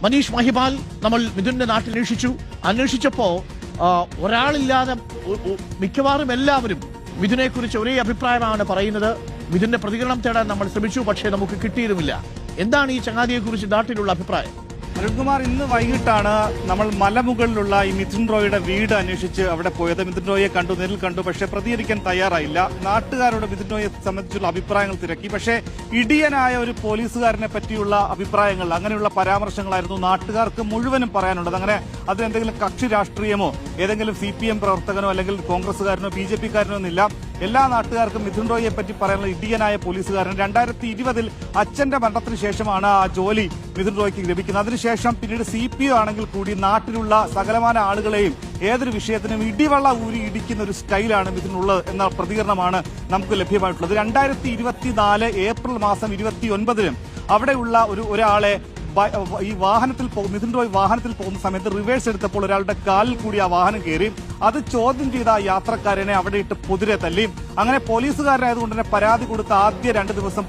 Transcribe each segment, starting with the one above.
മനീഷ് മഹിപാൽ നമ്മൾ മിഥുന്റെ നാട്ടിൽ അന്വേഷിച്ചപ്പോ ഒരാളില്ലാതെ മിക്കവാറും എല്ലാവരും മിഥുനെ കുറിച്ച് ഒരേ അഭിപ്രായമാണ് പറയുന്നത്. മിഥുന്റെ പ്രതികരണം തേടാൻ നമ്മൾ ശ്രമിച്ചു, പക്ഷേ നമുക്ക് കിട്ടിയിരുന്നില്ല. എന്താണ് ഈ ചങ്ങാതിയെ കുറിച്ച് നാട്ടിലുള്ള അഭിപ്രായം? അരുൺകുമാർ, ഇന്ന് വൈകിട്ടാണ് നമ്മൾ മലമുകളിലുള്ള ഈ മിഥുൻ റോയിയുടെ വീട് അന്വേഷിച്ച് അവിടെ പോയത്. മിഥുൻ റോയിയെ നേരിൽ കണ്ടു, പക്ഷേ പ്രതികരിക്കാൻ തയ്യാറായില്ല. നാട്ടുകാരോട് മിഥുൻ റോയിയെ സംബന്ധിച്ചുള്ള അഭിപ്രായങ്ങൾ തിരക്കി. പക്ഷേ ഇടിയനായ ഒരു പോലീസുകാരനെ പറ്റിയുള്ള അഭിപ്രായങ്ങൾ, അങ്ങനെയുള്ള പരാമർശങ്ങളായിരുന്നു നാട്ടുകാർക്ക് മുഴുവനും പറയാനുള്ളത്. അങ്ങനെ അതിനെന്തെങ്കിലും കക്ഷി രാഷ്ട്രീയമോ ഏതെങ്കിലും CPM പ്രവർത്തകനോ അല്ലെങ്കിൽ കോൺഗ്രസുകാരനോ BJP-കാരനോ ഒന്നില്ല. എല്ലാ നാട്ടുകാർക്കും മിഥുൻ റോയിയെ പറ്റി പറയാനുള്ള ഇടിയനായ പോലീസുകാരൻ. 2020 അച്ഛന്റെ മരണത്തിന് ശേഷമാണ് ആ ജോലി മിഥുൻ റോയിക്ക് ലഭിക്കുന്നത്. അതിനുശേഷം പിന്നീട് CPO ആണെങ്കിൽ കൂടി നാട്ടിലുള്ള സകലമാന ആളുകളെയും ഏതൊരു വിഷയത്തിനും ഇടിവള്ള ഊരി ഇടിക്കുന്ന ഒരു സ്റ്റൈലാണ് മിഥുനുള്ളത് എന്ന പ്രതികരണമാണ് നമുക്ക് ലഭ്യമായിട്ടുള്ളത്. 2024 ഏപ്രിൽ മാസം 29-നും അവിടെയുള്ള ഒരാളെ ഈ വാഹനത്തിൽ മിഥുൻ റോയ് വാഹനത്തിൽ പോകുന്ന സമയത്ത് റിവേഴ്സ് എടുത്തപ്പോൾ ഒരാളുടെ കാലിൽ കൂടി ആ വാഹനം കയറി. അത് ചോദ്യം ചെയ്ത ആ യാത്രക്കാരനെ അവിടെ ഇട്ട് പൊതിരെ തല്ലി. അങ്ങനെ പോലീസുകാരനായതുകൊണ്ട് തന്നെ പരാതി കൊടുത്ത ആദ്യ 2 ദിവസം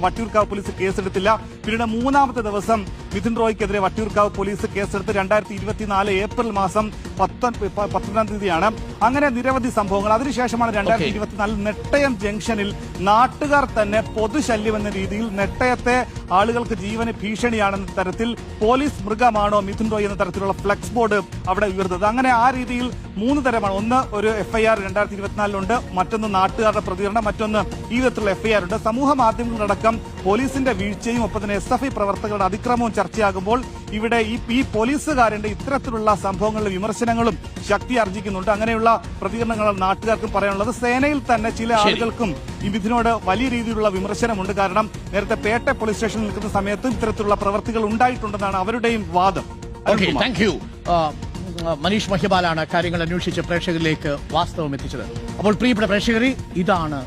വട്ടിയൂർക്കാവ് പോലീസ് കേസെടുത്തില്ല. പിന്നീട് 3-ാമത്തെ ദിവസം മിഥുൻ റോയ്ക്കെതിരെ വട്ടിയൂർക്കാവ് പോലീസ് കേസെടുത്ത് 2024 ഏപ്രിൽ മാസം 19-ാം തീയതിയാണ്. അങ്ങനെ നിരവധി സംഭവങ്ങൾ. അതിനുശേഷമാണ് 2024 നെട്ടയം ജംഗ്ഷനിൽ നാട്ടുകാർ തന്നെ പൊതുശല്യം എന്ന രീതിയിൽ നെട്ടയത്തെ ആളുകൾക്ക് ജീവന് ഭീഷണിയാണെന്ന തരത്തിൽ പോലീസ് മൃഗമാണോ മിഥുൻ റോയ് എന്ന തരത്തിലുള്ള ഫ്ലെക്സ് ബോർഡ് അവിടെ ഉയർന്നത്. അങ്ങനെ ആ രീതിയിൽ 3 തരമാണ്. ഒന്ന്, ഒരു FIR 2024 മറ്റൊന്ന് നാട്ടുകാരുടെ പ്രതികരണം, മറ്റൊന്ന് ഈ വിധത്തിലുള്ള FIR ഉണ്ട്. സമൂഹ മാധ്യമങ്ങളടക്കം പോലീസിന്റെ വീഴ്ചയും ഒപ്പം തന്നെ SFI പ്രവർത്തകരുടെ അതിക്രമവും ചർച്ചയാകുമ്പോൾ ഇവിടെ ഈ പോലീസുകാരന്റെ ഇത്തരത്തിലുള്ള സംഭവങ്ങളുടെ വിമർശനങ്ങളും ശക്തി ആർജിക്കുന്നുണ്ട്. അങ്ങനെയുള്ള പ്രതികരണങ്ങളാണ് നാട്ടുകാർക്കും പറയാനുള്ളത്. സേനയിൽ തന്നെ ചില ആളുകൾക്കും ഈ മിഥുനോട് വലിയ രീതിയിലുള്ള വിമർശനമുണ്ട്. കാരണം നേരത്തെ പേട്ട പോലീസ് സ്റ്റേഷനിൽ നിൽക്കുന്ന സമയത്തും ഇത്തരത്തിലുള്ള പ്രവർത്തികൾ ഉണ്ടായിട്ടുണ്ടെന്നാണ് അവരുടെയും വാദം. മനീഷ് മഹിപാലാണ് കാര്യങ്ങൾ അന്വേഷിച്ച് പ്രേക്ഷകരിലേക്ക് വാസ്തവം എത്തിച്ചത്. അപ്പോൾ പ്രിയപ്പെട്ട പ്രേക്ഷകരെ, ഇതാണ്